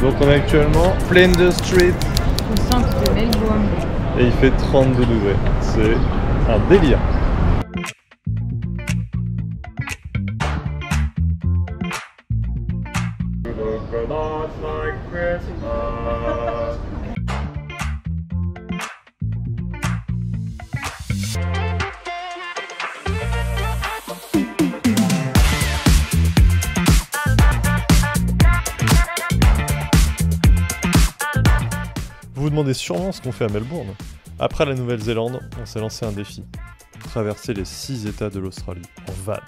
Donc on est actuellement Flinders Street. Au centre de Melbourne. Et il fait 32 degrés. C'est un délire. Vous vous demandez sûrement ce qu'on fait à Melbourne. Après la Nouvelle-Zélande, on s'est lancé un défi. Traverser les 6 États de l'Australie en van.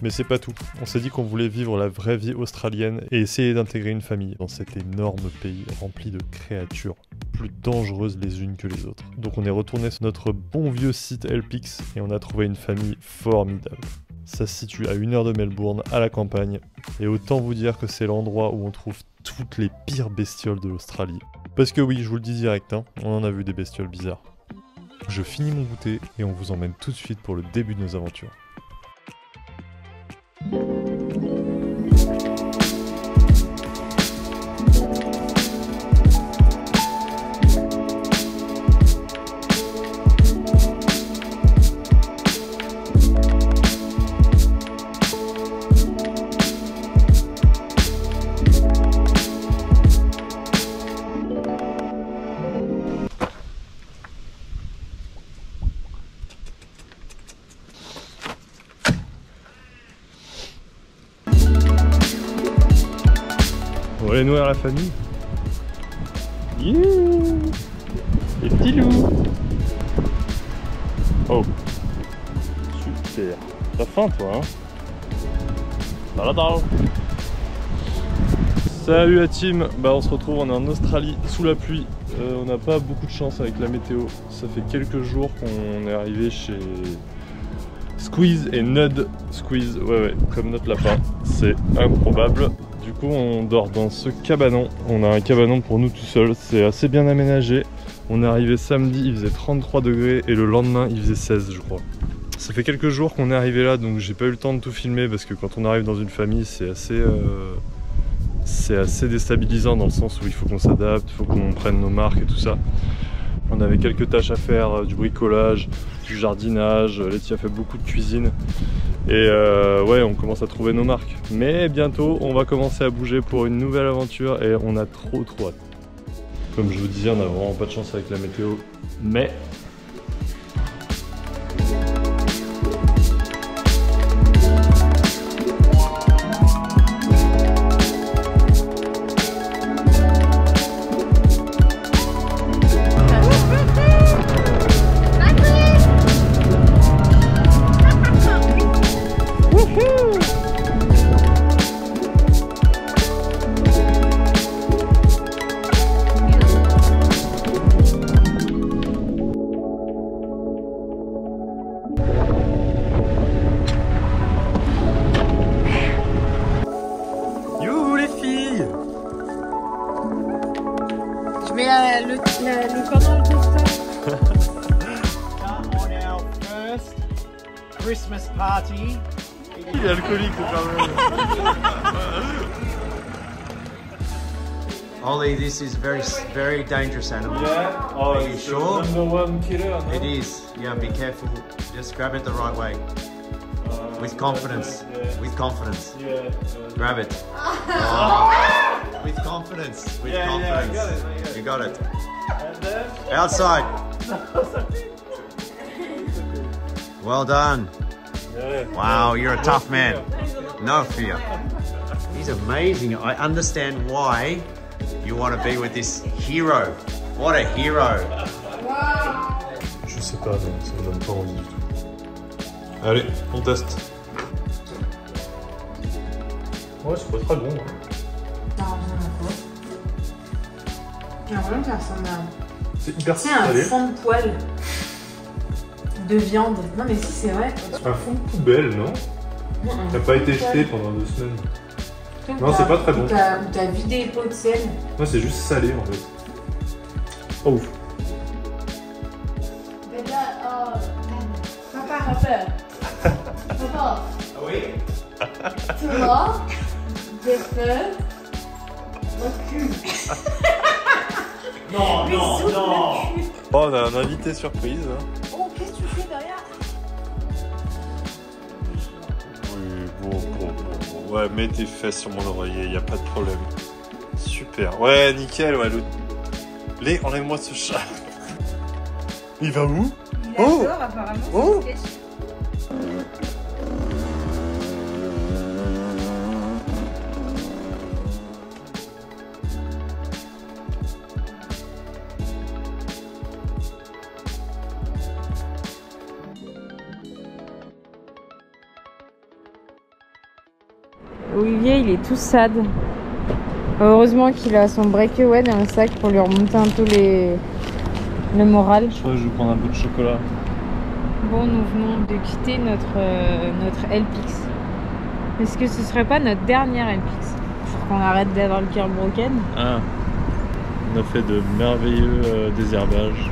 Mais c'est pas tout. On s'est dit qu'on voulait vivre la vraie vie australienne et essayer d'intégrer une famille dans cet énorme pays rempli de créatures plus dangereuses les unes que les autres. Donc on est retourné sur notre bon vieux site Helpix et on a trouvé une famille formidable. Ça se situe à 1 heure de Melbourne, à la campagne, et autant vous dire que c'est l'endroit où on trouve toutes les pires bestioles de l'Australie. Parce que oui, je vous le dis direct, hein, on en a vu des bestioles bizarres. Je finis mon goûter et on vous emmène tout de suite pour le début de nos aventures. On va aller nourrir la famille. Youhou, les petits loups. Oh, super. T'as faim toi, hein? Salut la team. Bah on se retrouve, on est en Australie sous la pluie. On n'a pas beaucoup de chance avec la météo. Ça fait quelques jours qu'on est arrivé chez Squeeze et Nud. Squeeze, ouais, comme notre lapin. C'est improbable. Du coup on dort dans ce cabanon. On a un cabanon pour nous tout seul. C'est assez bien aménagé. On est arrivé samedi, il faisait 33 degrés et le lendemain il faisait 16 je crois. Ça fait quelques jours qu'on est arrivé là, donc j'ai pas eu le temps de tout filmer parce que quand on arrive dans une famille c'est assez déstabilisant dans le sens où il faut qu'on s'adapte, il faut qu'on prenne nos marques et tout ça. On avait quelques tâches à faire, du bricolage, du jardinage, Letty a fait beaucoup de cuisine et ouais, on commence à trouver nos marques. Mais bientôt on va commencer à bouger pour une nouvelle aventure et on a trop hâte. Comme je vous disais, on n'a vraiment pas de chance avec la météo, mais le canal de On our first Christmas party. il est alcoolique quand même. Ollie, this is very dangerous animal. Yeah. Oh, Are you sure? #1 killer. No? It is. Yeah, be careful. Just grab it the right way. With confidence. Yeah. With confidence. Yeah. Grab it. Oh. With confidence. With confidence. Yeah, You got it. And then... Outside. Well done. Yeah. Wow, you're a tough man. No fear. He's amazing. I understand why you want to be with this hero. What a hero. Je sais pas, mais ça me donne pas envie du tout. Allez, on teste. Ouais, c'est pas très bon. J'ai l'impression que ça ressemble à... C'est hyper C'est un salé. fond de poêle de viande. Non mais si c'est vrai. C'est un fond de poubelle, non? T'as pas été jeté pendant 2 semaines. Non, c'est pas très bon. T'as vidé les pots de sel. Non, c'est juste salé en fait. Oh ouf. Papa. Oui. Tu vois des feux Non, non, non. Oh, on a un invité surprise. Oh, qu'est-ce que tu fais derrière? Oui, bon. Ouais, mets tes fesses sur mon oreiller, y a pas de problème. Super. Ouais, nickel, ouais. Lé, enlève-moi ce chat. Il va où? Il adore apparemment. Oh. Olivier, il est tout sad. Heureusement qu'il a son breakaway dans le sac pour lui remonter un peu le moral. Je crois que je vais prendre un bout de chocolat. Bon, nous venons de quitter notre LPX. Est-ce que ce serait pas notre dernière LPX pour qu'on arrête d'avoir le cœur broken? Ah, on a fait de merveilleux désherbages.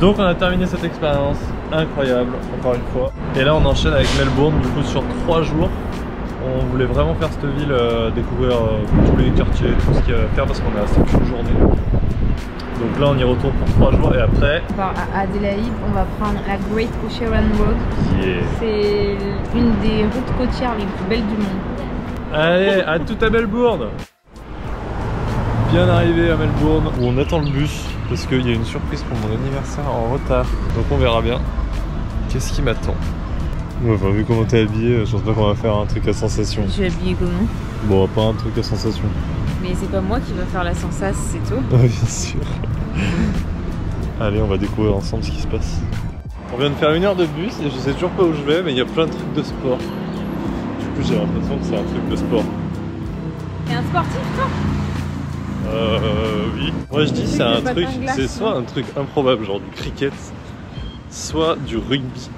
Donc on a terminé cette expérience incroyable, encore une fois. Et là on enchaîne avec Melbourne, du coup sur 3 jours. On voulait vraiment faire cette ville, découvrir tous les quartiers, tout ce qu'il y a à faire parce qu'on est resté qu'une journée. Donc là on y retourne pour 3 jours et après... À Adélaïde, on va prendre la Great Ocean Road. Yeah. C'est une des routes côtières les plus belles du monde. Allez, à tout à Melbourne. Bien arrivé à Melbourne où on attend le bus parce qu'il y a une surprise pour mon anniversaire en retard. Donc on verra bien. Qu'est-ce qui m'attend? Enfin, vu comment t'es habillé, je pense pas qu'on va faire un truc à sensation. Je suis habillée comment? Bon, pas un truc à sensation. Mais c'est pas moi qui va faire la sensation, c'est tout. Bien sûr. Allez, on va découvrir ensemble ce qui se passe. On vient de faire 1 heure de bus et je sais toujours pas où je vais, mais il y a plein de trucs de sport. Du coup, j'ai l'impression que c'est un truc de sport. T'es un sportif, toi? Oui. Moi je dis c'est un truc, glace, c'est soit un truc improbable, genre du cricket, soit du rugby,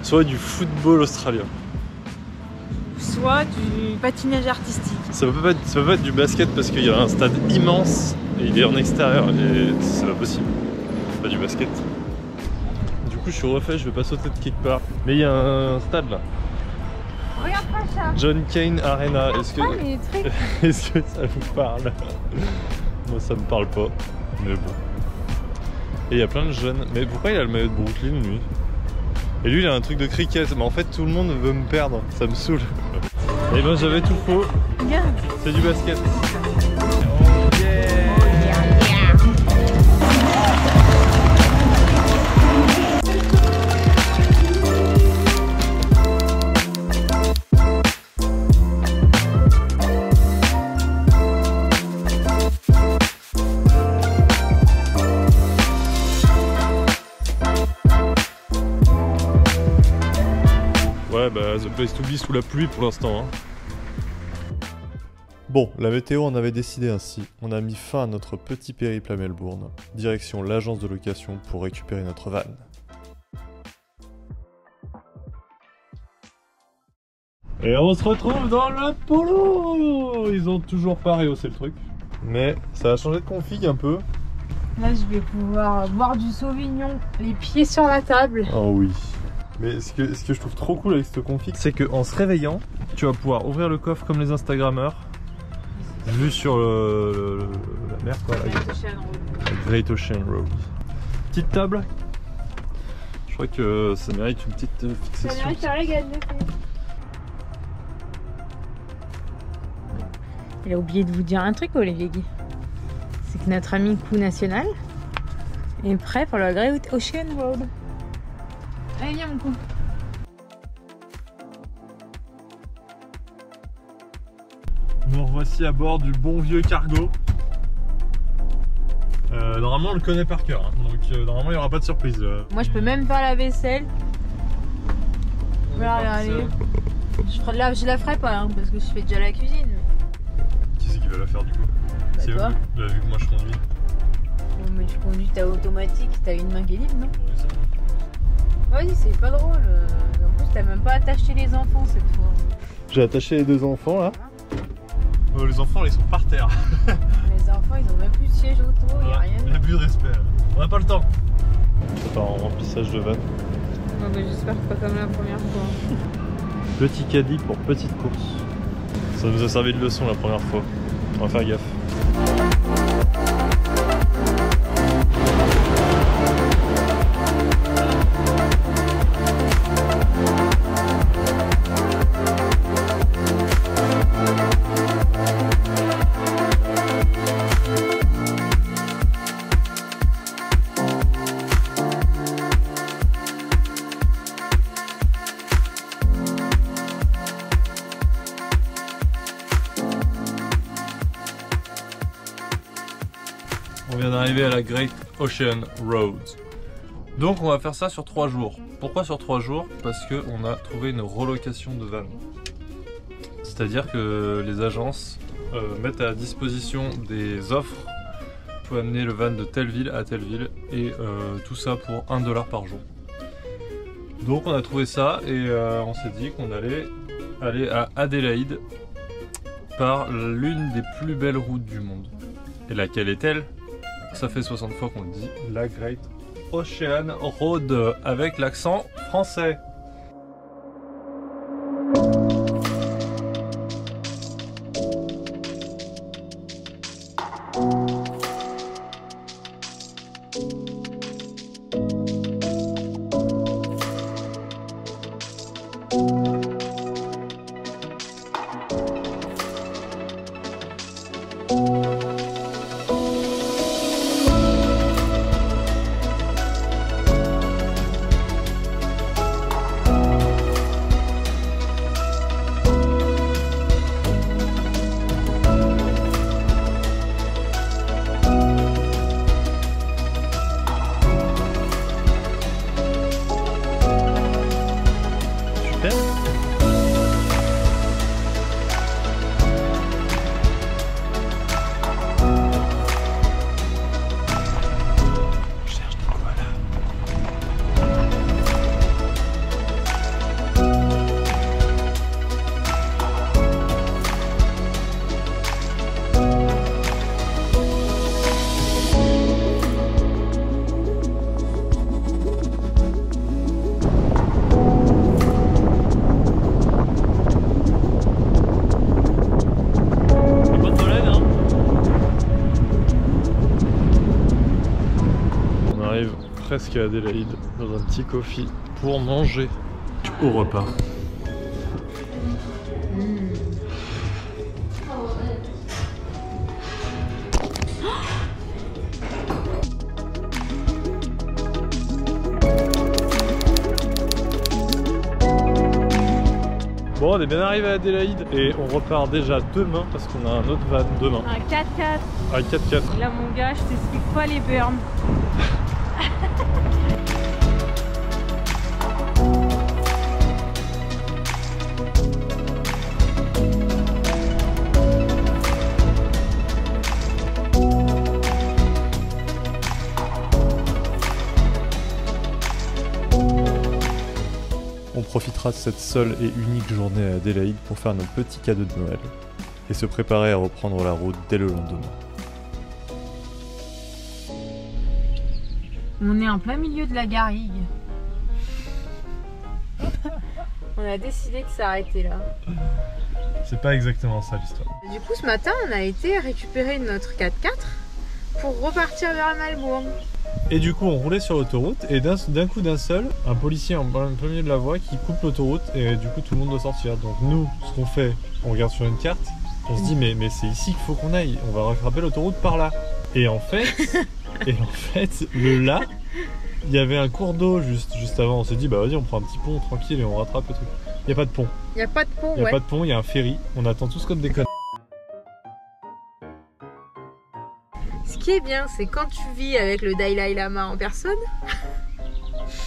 soit du football australien. Soit du patinage artistique. Ça peut pas être du basket parce qu'il y a un stade immense et il est en extérieur et c'est pas possible. Pas du basket. Du coup je suis refait, je vais pas sauter de quelque part. Mais il y a un stade là. Regarde pas ça. John Cain Arena, est-ce que, mais très... est-ce que ça vous parle? Moi ça me parle pas, mais bon. Et il y a plein de jeunes. Mais pourquoi il a le maillot de Brooklyn lui? Et lui il a un truc de cricket, mais en fait tout le monde veut me perdre, ça me saoule. Et ben j'avais tout faux, Regarde. c'est du basket. Ouais bah the place to be sous la pluie pour l'instant hein. Bon, la météo en avait décidé ainsi. On a mis fin à notre petit périple à Melbourne. Direction l'agence de location pour récupérer notre van. Et on se retrouve dans le polo. Ils ont toujours pas rehaussé le truc. Mais ça a changé de config un peu. Là, je vais pouvoir boire du Sauvignon, les pieds sur la table. Oh oui. Mais ce que je trouve trop cool avec cette config, c'est qu'en se réveillant, tu vas pouvoir ouvrir le coffre comme les Instagrammeurs. Vu sur la mer quoi, la Great Ocean Road. Petite table. Je crois que ça mérite une petite fixation. Ça mérite un régal. Il a oublié de vous dire un truc, Olivier Guy. C'est que notre ami coup national est prêt pour la Great Ocean Road. Allez, viens mon coup. Nous revoici à bord du bon vieux cargo. Normalement on le connaît par cœur, hein. Donc normalement il n'y aura pas de surprise. Moi je peux même faire la vaisselle. Voilà, allez. Je la ferai pas hein, parce que je fais déjà la cuisine. Qui c'est qui va la faire du coup? Bah, C'est toi. vu que moi je conduis. Bon, mais tu conduis ta automatique, t'as une main qui est libre, non? Ouais, ça va. Vas-y, c'est pas drôle. En plus, t'as même pas attaché les enfants cette fois. J'ai attaché les 2 enfants là. Les enfants ils sont par terre. Les enfants, ils ont même plus de siège auto, y a rien. Il n'y a plus de respect. On n'a pas le temps. Ça part en remplissage de vanne. Ouais, bah, j'espère que pas comme la première fois. Petit caddie pour petite course. Ça nous a servi de leçon la première fois. On va faire gaffe. On vient d'arriver à la Great Ocean Road. Donc on va faire ça sur 3 jours. Pourquoi sur 3 jours? Parce qu'on a trouvé une relocation de van. C'est-à-dire que les agences mettent à disposition des offres. Vous pouvez amener le van de telle ville à telle ville et tout ça pour 1 $ par jour. Donc on a trouvé ça et on s'est dit qu'on allait aller à Adélaïde par l'une des plus belles routes du monde. Et laquelle est-elle? Ça fait 60 fois qu'on le dit, la Great Ocean Road avec l'accent français. Presque à Adélaïde dans un petit coffee pour manger au repas. Bon, on est bien arrivé à Adélaïde et on repart déjà demain parce qu'on a un autre van demain. Un 4x4. Un 4x4. Là mon gars, je t'explique pas les burns. On profitera de cette seule et unique journée à Adélaïde pour faire nos petits cadeaux de Noël et se préparer à reprendre la route dès le lendemain. On est en plein milieu de la garrigue. On a décidé de s'arrêter là. C'est pas exactement ça l'histoire. Du coup ce matin on a été récupérer notre 4x4 pour repartir vers Melbourne. Et du coup on roulait sur l'autoroute et d'un coup d'un seul, un policier en plein milieu de la voie qui coupe l'autoroute et du coup tout le monde doit sortir. Donc nous, ce qu'on fait, on regarde sur une carte, on se dit mais c'est ici qu'il faut qu'on aille, on va rattraper l'autoroute par là. Et en fait, le là, il y avait un cours d'eau juste avant, on s'est dit bah vas-y on prend un petit pont tranquille et on rattrape le truc. Il n'y a pas de pont. Il n'y a pas de pont, Il n'y a pas de pont, il y a un ferry, on attend tous comme des connes. Ce qui est bien, c'est quand tu vis avec le Dalai Lama en personne.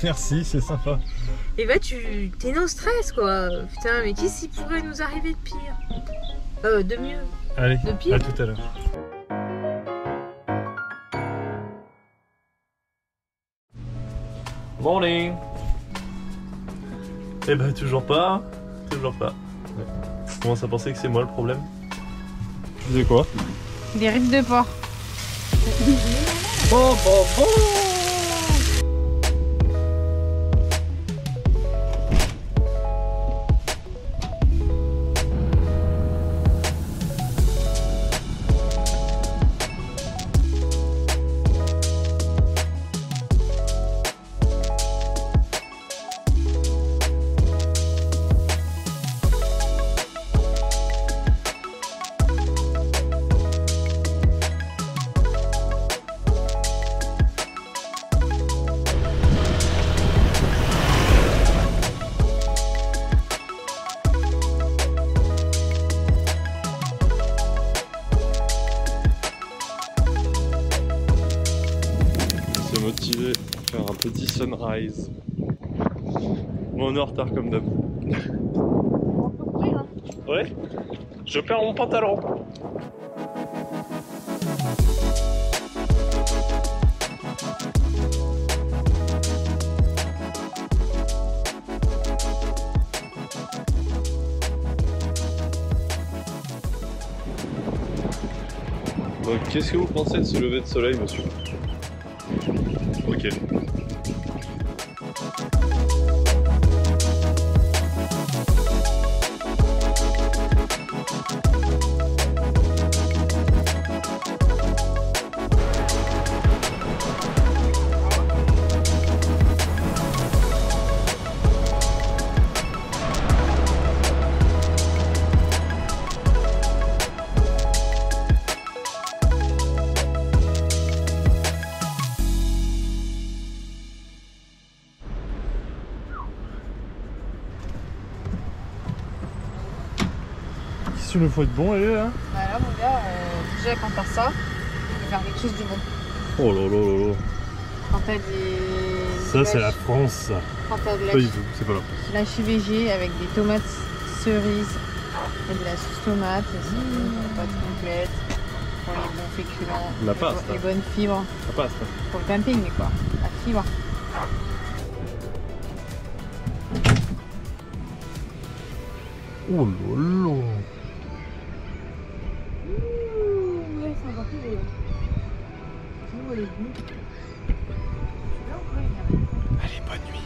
Merci, c'est sympa. Et bah t'es non stress quoi. Putain, mais qu'est-ce qui pourrait nous arriver de pire? De mieux. Allez, de pire. à tout à l'heure. Morning. Eh ben toujours pas. Ouais. Je commence à penser que c'est moi le problème. Tu faisais quoi? Des ribs de porc. Petit sunrise. Bon, on est en retard comme d'hab. On peut courir, hein. Ouais. Je perds mon pantalon. Donc, qu'est-ce que vous pensez de ce lever de soleil, monsieur? Ok. Il faut être bon, elle est là. Bah là, mon gars, déjà quand t'as ça, tu peux faire quelque chose du bon. Oh là là là là. Quand t'as des. Ça, c'est la France, ça. Quand t'as de Pas du tout, c'est pas la France. la HVG avec des tomates cerises et de la sauce tomate, c'est une pâte complète pour les bons féculents, La pasta. les bonnes fibres Ça passe, hein. pour le camping, quoi. La fibre. Oh là là. Allez, bonne nuit.